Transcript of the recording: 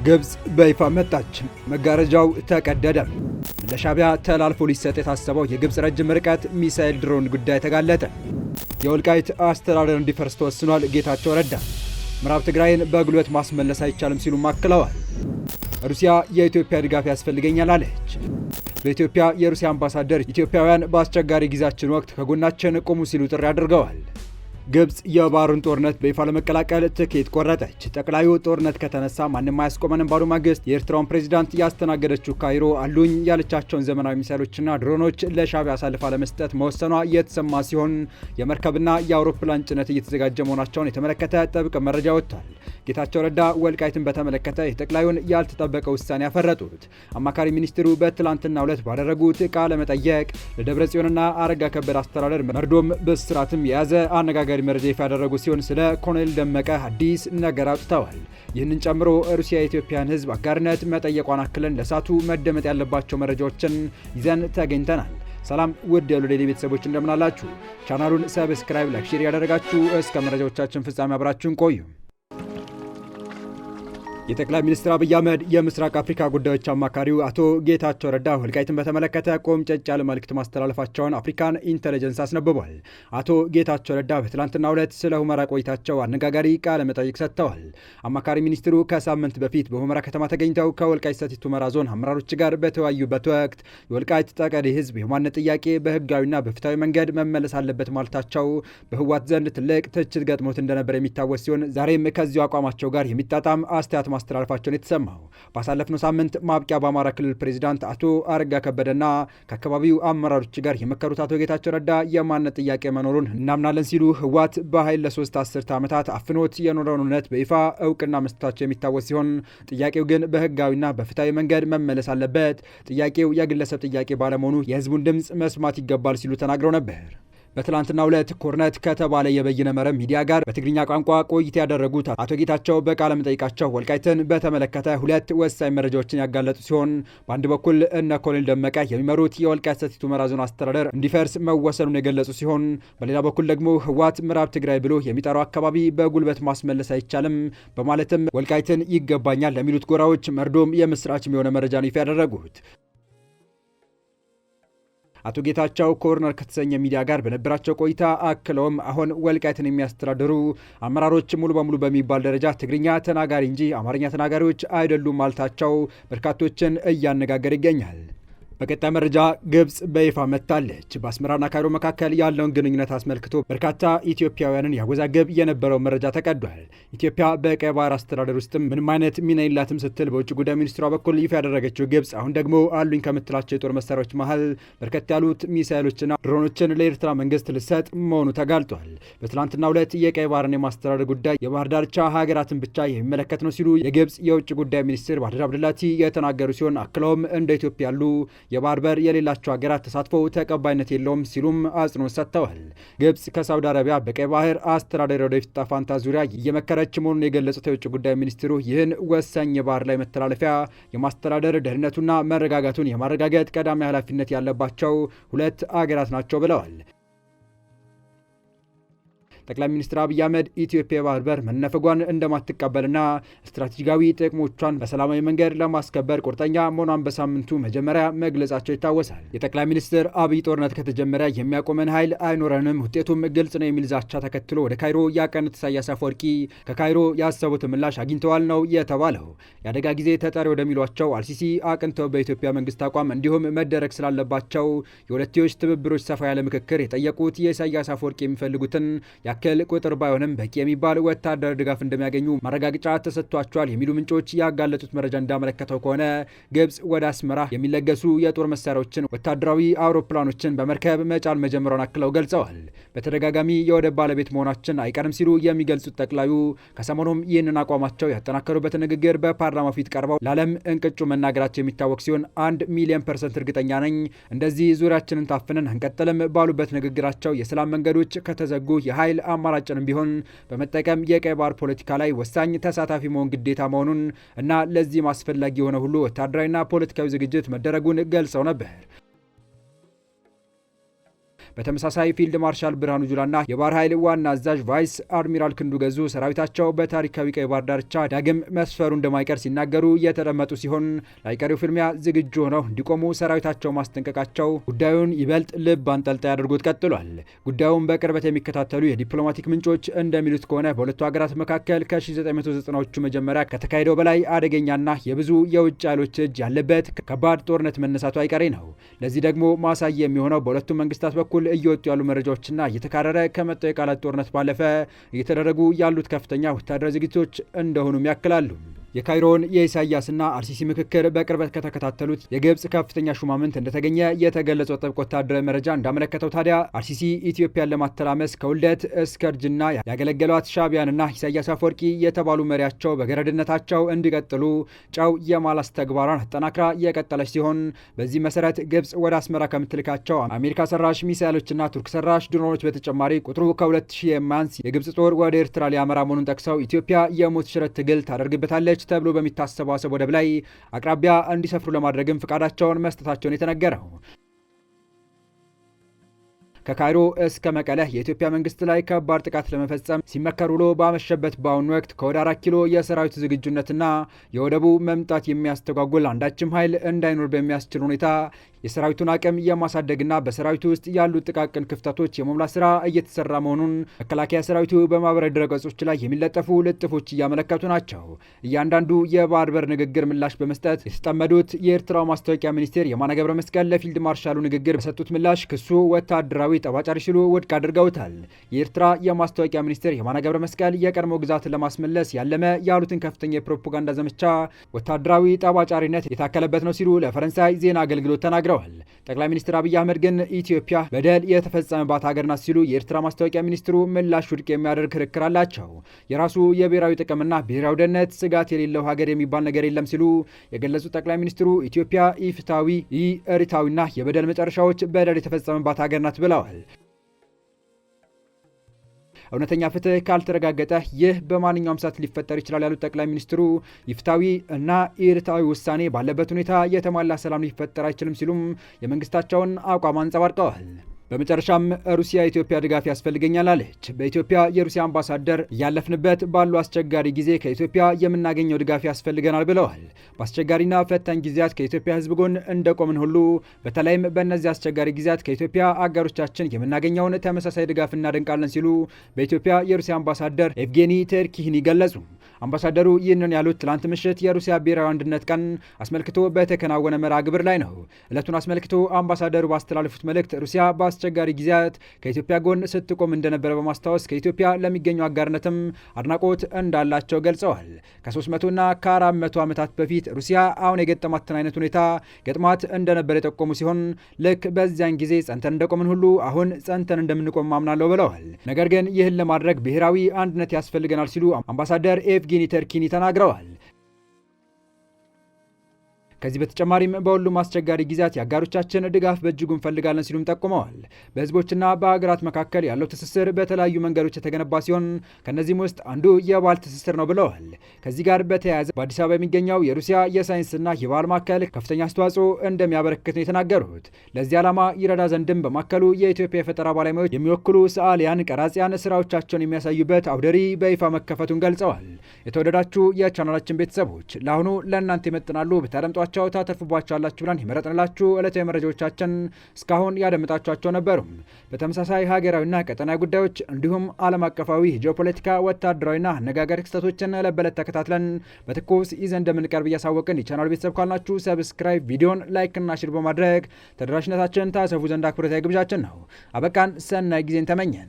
ግብጽ በይፋ መጣች። መጋረጃው ተቀደደ። ለሻዕቢያ ተላልፎ ሊሰጥ የታሰበው የግብጽ ረጅም ርቀት ሚሳኤል ድሮን ጉዳይ ተጋለጠ። የወልቃይት አስተዳደር እንዲፈርስ ተወስኗል። ጌታቸው ረዳ ምዕራብ ትግራይን በጉልበት ማስመለስ አይቻልም ሲሉ አክለዋል። ሩሲያ የኢትዮጵያ ድጋፍ ያስፈልገኛል አለች። በኢትዮጵያ የሩሲያ አምባሳደር ኢትዮጵያውያን በአስቸጋሪ ጊዜያችን ወቅት ከጎናችን ቆሙ ሲሉ ጥሪ አድርገዋል። ግብጽ የባህሩን ጦርነት በይፋ ለመቀላቀል ትኬት ቆረጠች። ጠቅላዩ ጦርነት ከተነሳ ማንም አያስቆመንም ባሉ ማግስት የኤርትራውን ፕሬዝዳንት ያስተናገደችው ካይሮ አሉኝ ያለቻቸውን ዘመናዊ ሚሳይሎችና ድሮኖች ለሻዕቢያ አሳልፋ ለመስጠት መወሰኗ የተሰማ ሲሆን የመርከብና የአውሮፕላን ጭነት እየተዘጋጀ መሆናቸውን የተመለከተ ጥብቅ መረጃ ወጥቷል። ጌታቸው ረዳ ወልቃይትን በተመለከተ የጠቅላዩን ያልተጠበቀ ውሳኔ ያፈረጡት አማካሪ ሚኒስትሩ በትላንትናው ዕለት ባደረጉት ቃለ መጠይቅ ለደብረ ጽዮንና አረጋ ከበደ አስተዳደር መርዶም በስራትም የያዘ አነጋጋሪ መረጃ ይፋ ያደረጉ ሲሆን ስለ ኮሎኔል ደመቀ አዲስ ነገር አውጥተዋል። ይህንን ጨምሮ ሩሲያ የኢትዮጵያን ሕዝብ አጋርነት መጠየቋን አክለን ለሳቱ መደመጥ ያለባቸው መረጃዎችን ይዘን ተገኝተናል። ሰላም ውድ የሉል ዴይሊ ቤተሰቦች እንደምናላችሁ፣ ቻናሉን ሰብስክራይብ፣ ላይክ፣ ሼር ያደረጋችሁ እስከ መረጃዎቻችን ፍጻሜ አብራችሁን ቆዩ። የጠቅላይ ሚኒስትር አብይ አህመድ የምስራቅ አፍሪካ ጉዳዮች አማካሪው አቶ ጌታቸው ረዳ ወልቃይትን በተመለከተ ቆምጨጭ ያለ መልእክት ማስተላለፋቸውን አፍሪካን ኢንተለጀንስ አስነብቧል። አቶ ጌታቸው ረዳ በትላንትናው ዕለት ስለ ሁመራ ቆይታቸው አነጋጋሪ ቃለ መጠይቅ ሰጥተዋል። አማካሪ ሚኒስትሩ ከሳምንት በፊት በሁመራ ከተማ ተገኝተው ከወልቃይት ሰቲት ሁመራ ዞን አመራሮች ጋር በተወያዩበት ወቅት የወልቃይት ጠገዴ ሕዝብ የማንነት ጥያቄ በህጋዊና በፍትሐዊ መንገድ መመለስ አለበት ማለታቸው በህወሓት ዘንድ ትልቅ ትችት ገጥሞት እንደነበር የሚታወስ ሲሆን ዛሬም ከዚሁ አቋማቸው ጋር የሚጣጣም አስተያየት ማስተላለፋቸውን የተሰማው ባሳለፍነው ሳምንት ማብቂያ በአማራ ክልል ፕሬዚዳንት አቶ አረጋ ከበደና ከአካባቢው አመራሮች ጋር የመከሩት አቶ ጌታቸው ረዳ የማንነት ጥያቄ መኖሩን እናምናለን ሲሉ ህወሓት በኃይል ለ3 አስርተ ዓመታት አፍኖት የኖረውን እውነት በይፋ እውቅና መስጠታቸው የሚታወስ ሲሆን ጥያቄው ግን በህጋዊና በፍትሐዊ መንገድ መመለስ አለበት፣ ጥያቄው የግለሰብ ጥያቄ ባለመሆኑ የህዝቡን ድምፅ መስማት ይገባል ሲሉ ተናግረው ነበር። በትላንትናው ዕለት ኮርነት ከተባለ የበይነ መረብ ሚዲያ ጋር በትግርኛ ቋንቋ ቆይታ ያደረጉት አቶ ጌታቸው በቃለ መጠይቃቸው ወልቃይትን በተመለከተ ሁለት ወሳኝ መረጃዎችን ያጋለጡ ሲሆን በአንድ በኩል እነ ኮሎኔል ደመቀ የሚመሩት የወልቃይት ሰቲት ሁመራ ዞን አስተዳደር እንዲፈርስ መወሰኑን የገለጹ ሲሆን በሌላ በኩል ደግሞ ህወሓት ምዕራብ ትግራይ ብሎ የሚጠራው አካባቢ በጉልበት ማስመለስ አይቻልም በማለትም ወልቃይትን ይገባኛል ለሚሉት ጎራዎች መርዶም የምስራች የሆነ መረጃ ነው ይፋ ያደረጉት። አቶ ጌታቸው ኮርነር ከተሰኘ ሚዲያ ጋር በነበራቸው ቆይታ አክለውም አሁን ወልቃይትን የሚያስተዳድሩ አመራሮች ሙሉ በሙሉ በሚባል ደረጃ ትግርኛ ተናጋሪ እንጂ አማርኛ ተናጋሪዎች አይደሉም ማለታቸው በርካቶችን እያነጋገረ ይገኛል። በቀጣይ መረጃ ግብጽ በይፋ መጥታለች። በአስመራና ካይሮ መካከል ያለውን ግንኙነት አስመልክቶ በርካታ ኢትዮጵያውያንን ያወዛገብ የነበረው መረጃ ተቀዷል። ኢትዮጵያ በቀይ ባህር አስተዳደር ውስጥም ምንም አይነት ሚና የላትም ስትል በውጭ ጉዳይ ሚኒስትሯ በኩል ይፋ ያደረገችው ግብጽ አሁን ደግሞ አሉኝ ከምትላቸው የጦር መሳሪያዎች መሀል በርከት ያሉት ሚሳይሎችና ድሮኖችን ለኤርትራ መንግስት ልሰጥ መሆኑ ተጋልጧል። በትላንትናው ዕለት የቀይ ባህርን የማስተዳደር ጉዳይ የባህር ዳርቻ ሀገራትን ብቻ የሚመለከት ነው ሲሉ የግብጽ የውጭ ጉዳይ ሚኒስትር ባድር አብድላቲ የተናገሩ ሲሆን አክለውም እንደ ኢትዮጵያ ያሉ የባህር በር የሌላቸው ሀገራት ተሳትፎ ተቀባይነት የለውም ሲሉም አጽንኦት ሰጥተዋል። ግብጽ ከሳውዲ አረቢያ በቀይ ባህር አስተዳደር ወደፊት ዕጣ ፈንታ ዙሪያ እየመከረች መሆኑን የገለጹት የውጭ ጉዳይ ሚኒስትሩ ይህን ወሳኝ የባህር ላይ መተላለፊያ የማስተዳደር ደህንነቱና መረጋጋቱን የማረጋገጥ ቀዳሚ ኃላፊነት ያለባቸው ሁለት አገራት ናቸው ብለዋል። ጠቅላይ ሚኒስትር አብይ አህመድ ኢትዮጵያ የባህር በር መነፈጓን እንደማትቀበልና ስትራቴጂካዊ ጥቅሞቿን በሰላማዊ መንገድ ለማስከበር ቁርጠኛ መሆኗን በሳምንቱ መጀመሪያ መግለጻቸው ይታወሳል። የጠቅላይ ሚኒስትር አብይ ጦርነት ከተጀመረ የሚያቆመን ኃይል አይኖረንም፣ ውጤቱም ግልጽ ነው የሚል ዛቻ ተከትሎ ወደ ካይሮ ያቀኑት ኢሳያስ አፈወርቂ ከካይሮ ያሰቡት ምላሽ አግኝተዋል ነው የተባለው። የአደጋ ጊዜ ተጠሪ ወደሚሏቸው አልሲሲ አቅንተው በኢትዮጵያ መንግስት አቋም እንዲሁም መደረግ ስላለባቸው የሁለትዮሽ ትብብሮች ሰፋ ያለ ምክክር የጠየቁት የኢሳያስ አፈወርቂ የሚፈልጉትን ያክል ቁጥር ባይሆንም በቂ የሚባል ወታደራዊ ድጋፍ እንደሚያገኙ ማረጋገጫ ተሰጥቷቸዋል የሚሉ ምንጮች ያጋለጡት መረጃ እንዳመለከተው ከሆነ ግብጽ ወደ አስመራ የሚለገሱ የጦር መሳሪያዎችን፣ ወታደራዊ አውሮፕላኖችን በመርከብ መጫን መጀመሯን አክለው ገልጸዋል። በተደጋጋሚ የወደብ ባለቤት መሆናችን አይቀርም ሲሉ የሚገልጹት ጠቅላዩ ከሰሞኑም ይህንን አቋማቸው ያጠናከሩበት ንግግር በፓርላማው ፊት ቀርበው ለዓለም እንቅጩ መናገራቸው የሚታወቅ ሲሆን 1,000,000% እርግጠኛ ነኝ እንደዚህ ዙሪያችንን ታፍነን አንቀጥልም ባሉበት ንግግራቸው የሰላም መንገዶች ከተዘጉ የኃይል አማራጭንም ቢሆን በመጠቀም የቀይ ባህር ፖለቲካ ላይ ወሳኝ ተሳታፊ መሆን ግዴታ መሆኑን እና ለዚህም አስፈላጊ የሆነ ሁሉ ወታደራዊና ፖለቲካዊ ዝግጅት መደረጉን ገልጸው ነበር። በተመሳሳይ ፊልድ ማርሻል ብርሃኑ ጁላና የባህር ኃይል ዋና አዛዥ ቫይስ አድሚራል ክንዱ ገዙ ሰራዊታቸው በታሪካዊ ቀይ ባህር ዳርቻ ዳግም መስፈሩ እንደማይቀር ሲናገሩ የተደመጡ ሲሆን ላይቀሬው ፍልሚያ ዝግጁ ሆነው እንዲቆሙ ሰራዊታቸው ማስጠንቀቃቸው ጉዳዩን ይበልጥ ልብ አንጠልጣይ አድርጎት ቀጥሏል። ጉዳዩን በቅርበት የሚከታተሉ የዲፕሎማቲክ ምንጮች እንደሚሉት ከሆነ በሁለቱ ሀገራት መካከል ከ1990ዎቹ መጀመሪያ ከተካሄደው በላይ አደገኛና የብዙ የውጭ ኃይሎች እጅ ያለበት ከባድ ጦርነት መነሳቱ አይቀሬ ነው። ለዚህ ደግሞ ማሳያ የሚሆነው በሁለቱም መንግስታት በኩል እየወጡ ያሉ መረጃዎችና እየተካረረ ከመጣው የቃላት ጦርነት ባለፈ እየተደረጉ ያሉት ከፍተኛ ወታደራዊ ዝግጅቶች እንደሆኑም ያክላሉ። የካይሮን የኢሳያስና አርሲሲ ምክክር በቅርበት ከተከታተሉት የግብጽ ከፍተኛ ሹማምንት እንደተገኘ የተገለጸው ጥብቅ ወታደራዊ መረጃ እንዳመለከተው ታዲያ አርሲሲ ኢትዮጵያን ለማተራመስ ከውልደት እስከ እርጅና ያገለገሏት ሻዕቢያንና ኢሳያስ አፈወርቂ የተባሉ መሪያቸው በገረድነታቸው እንዲቀጥሉ ጨው የማላስ ተግባሯን አጠናክራ የቀጠለች ሲሆን በዚህ መሰረት ግብጽ ወደ አስመራ ከምትልካቸው አሜሪካ ሰራሽ ሚሳይሎችና ቱርክ ሰራሽ ድሮኖች በተጨማሪ ቁጥሩ ከ2000 የማያንስ የግብጽ ጦር ወደ ኤርትራ ሊያመራ መሆኑን ጠቅሰው ኢትዮጵያ የሞት ሽረት ትግል ታደርግበታለች ተብሎ በሚታሰበው አሰብ ወደብ ላይ አቅራቢያ እንዲሰፍሩ ለማድረግም ፍቃዳቸውን መስጠታቸውን የተነገረው። ከካይሮ እስከ መቀለ የኢትዮጵያ መንግስት ላይ ከባድ ጥቃት ለመፈጸም ሲመከር ውሎ ባመሸበት በአሁኑ ወቅት ከወደ 4 ኪሎ የሰራዊቱ ዝግጁነትና የወደቡ መምጣት የሚያስተጓጉል አንዳችም ኃይል እንዳይኖር በሚያስችል ሁኔታ የሰራዊቱን አቅም የማሳደግና በሰራዊቱ ውስጥ ያሉት ጥቃቅን ክፍተቶች የመሙላት ስራ እየተሰራ መሆኑን መከላከያ ሰራዊቱ በማህበራዊ ድረገጾች ላይ የሚለጠፉ ልጥፎች እያመለከቱ ናቸው። እያንዳንዱ የባህር በር ንግግር ምላሽ በመስጠት የተጠመዱት የኤርትራው ማስታወቂያ ሚኒስቴር የማነ ገብረ መስቀል ለፊልድ ማርሻሉ ንግግር በሰጡት ምላሽ ክሱ ወታደራዊ ጠባጫሪ ሲሉ ውድቅ አድርገውታል። የኤርትራ የማስታወቂያ ሚኒስቴር የማነ ገብረ መስቀል የቀድሞ ግዛትን ለማስመለስ ያለመ ያሉትን ከፍተኛ የፕሮፓጋንዳ ዘመቻ ወታደራዊ ጠባጫሪነት የታከለበት ነው ሲሉ ለፈረንሳይ ዜና አገልግሎት ተናግረዋል። ጠቅላይ ሚኒስትር አብይ አህመድ ግን ኢትዮጵያ በደል የተፈጸመባት ሀገር ናት ሲሉ የኤርትራ ማስታወቂያ ሚኒስትሩ ምላሽ ውድቅ የሚያደርግ ክርክር አላቸው። የራሱ የብሔራዊ ጥቅምና ብሔራዊ ደህንነት ስጋት የሌለው ሀገር የሚባል ነገር የለም ሲሉ የገለጹት ጠቅላይ ሚኒስትሩ ኢትዮጵያ ኢፍትሐዊ፣ ኢርትዓዊና የበደል መጨረሻዎች በደል የተፈጸመባት ሀገር ናት ብለዋል። እውነተኛ ፍትህ ካልተረጋገጠ ይህ በማንኛውም ሰዓት ሊፈጠር ይችላል ያሉት ጠቅላይ ሚኒስትሩ ኢፍትሐዊ እና ኢርትዓዊ ውሳኔ ባለበት ሁኔታ የተሟላ ሰላም ሊፈጠር አይችልም ሲሉም የመንግስታቸውን አቋም አንጸባርቀዋል። በመጨረሻም ሩሲያ የኢትዮጵያ ድጋፍ ያስፈልገኛል አለች። በኢትዮጵያ የሩሲያ አምባሳደር እያለፍንበት ባሉ አስቸጋሪ ጊዜ ከኢትዮጵያ የምናገኘው ድጋፍ ያስፈልገናል ብለዋል። በአስቸጋሪና ፈታኝ ጊዜያት ከኢትዮጵያ ሕዝብ ጎን እንደቆምን ሁሉ በተለይም በእነዚህ አስቸጋሪ ጊዜያት ከኢትዮጵያ አጋሮቻችን የምናገኘውን ተመሳሳይ ድጋፍ እናደንቃለን ሲሉ በኢትዮጵያ የሩሲያ አምባሳደር ኤቭጌኒ ቴርኪህኒ ገለጹ። አምባሳደሩ ይህንን ያሉት ትላንት ምሽት የሩሲያ ብሔራዊ አንድነት ቀን አስመልክቶ በተከናወነ መርሃ ግብር ላይ ነው። ዕለቱን አስመልክቶ አምባሳደሩ ባስተላለፉት መልእክት ሩሲያ በአስቸጋሪ ጊዜያት ከኢትዮጵያ ጎን ስትቆም እንደነበረ በማስታወስ ከኢትዮጵያ ለሚገኙ አጋርነትም አድናቆት እንዳላቸው ገልጸዋል። ከ300ና ከ400 ዓመታት በፊት ሩሲያ አሁን የገጠማትን አይነት ሁኔታ ገጥማት እንደነበረ የጠቆሙ ሲሆን ልክ በዚያን ጊዜ ጸንተን እንደቆምን ሁሉ አሁን ጸንተን እንደምንቆም ማምናለሁ ብለዋል። ነገር ግን ይህን ለማድረግ ብሔራዊ አንድነት ያስፈልገናል ሲሉ አምባሳደር ኤቭጌኒ ቴርኪህኒ ተናግረዋል። ከዚህ በተጨማሪም በሁሉም አስቸጋሪ ጊዜያት የአጋሮቻችን ድጋፍ በእጅጉ እንፈልጋለን ሲሉም ጠቁመዋል። በህዝቦችና በሀገራት መካከል ያለው ትስስር በተለያዩ መንገዶች የተገነባ ሲሆን ከነዚህም ውስጥ አንዱ የባህል ትስስር ነው ብለዋል። ከዚህ ጋር በተያያዘ በአዲስ አበባ የሚገኘው የሩሲያ የሳይንስና የባህል ማዕከል ከፍተኛ አስተዋጽኦ እንደሚያበረክት ነው የተናገሩት። ለዚህ ዓላማ ይረዳ ዘንድም በማዕከሉ የኢትዮጵያ የፈጠራ ባለሙያዎች የሚወክሉ ሰዓሊያን፣ ቀራጺያን ስራዎቻቸውን የሚያሳዩበት አውደ ርዕይ በይፋ መከፈቱን ገልጸዋል። የተወደዳችሁ የቻናላችን ቤተሰቦች ለአሁኑ ለእናንተ ይመጥናሉ ብታደምጧቸው ታተርፉባቸዋላችሁ ብለን የመረጥንላችሁ ዕለታዊ መረጃዎቻችን እስካሁን ያደምጣችኋቸው ነበሩ። በተመሳሳይ ሀገራዊና ቀጠናዊ ጉዳዮች እንዲሁም ዓለም አቀፋዊ ጂኦፖለቲካ፣ ወታደራዊና አነጋጋሪ ክስተቶችን ለበለት ተከታትለን በትኩስ ይዘን እንደምንቀርብ እያሳወቅን የቻናሉ ቤተሰብ ካልናችሁ ሰብስክራይብ፣ ቪዲዮን ላይክና ሼር በማድረግ ተደራሽነታችን ታሰፉ ዘንድ አክብሮታዊ ግብዣችን ነው። አበቃን። ሰናይ ጊዜን ተመኘን።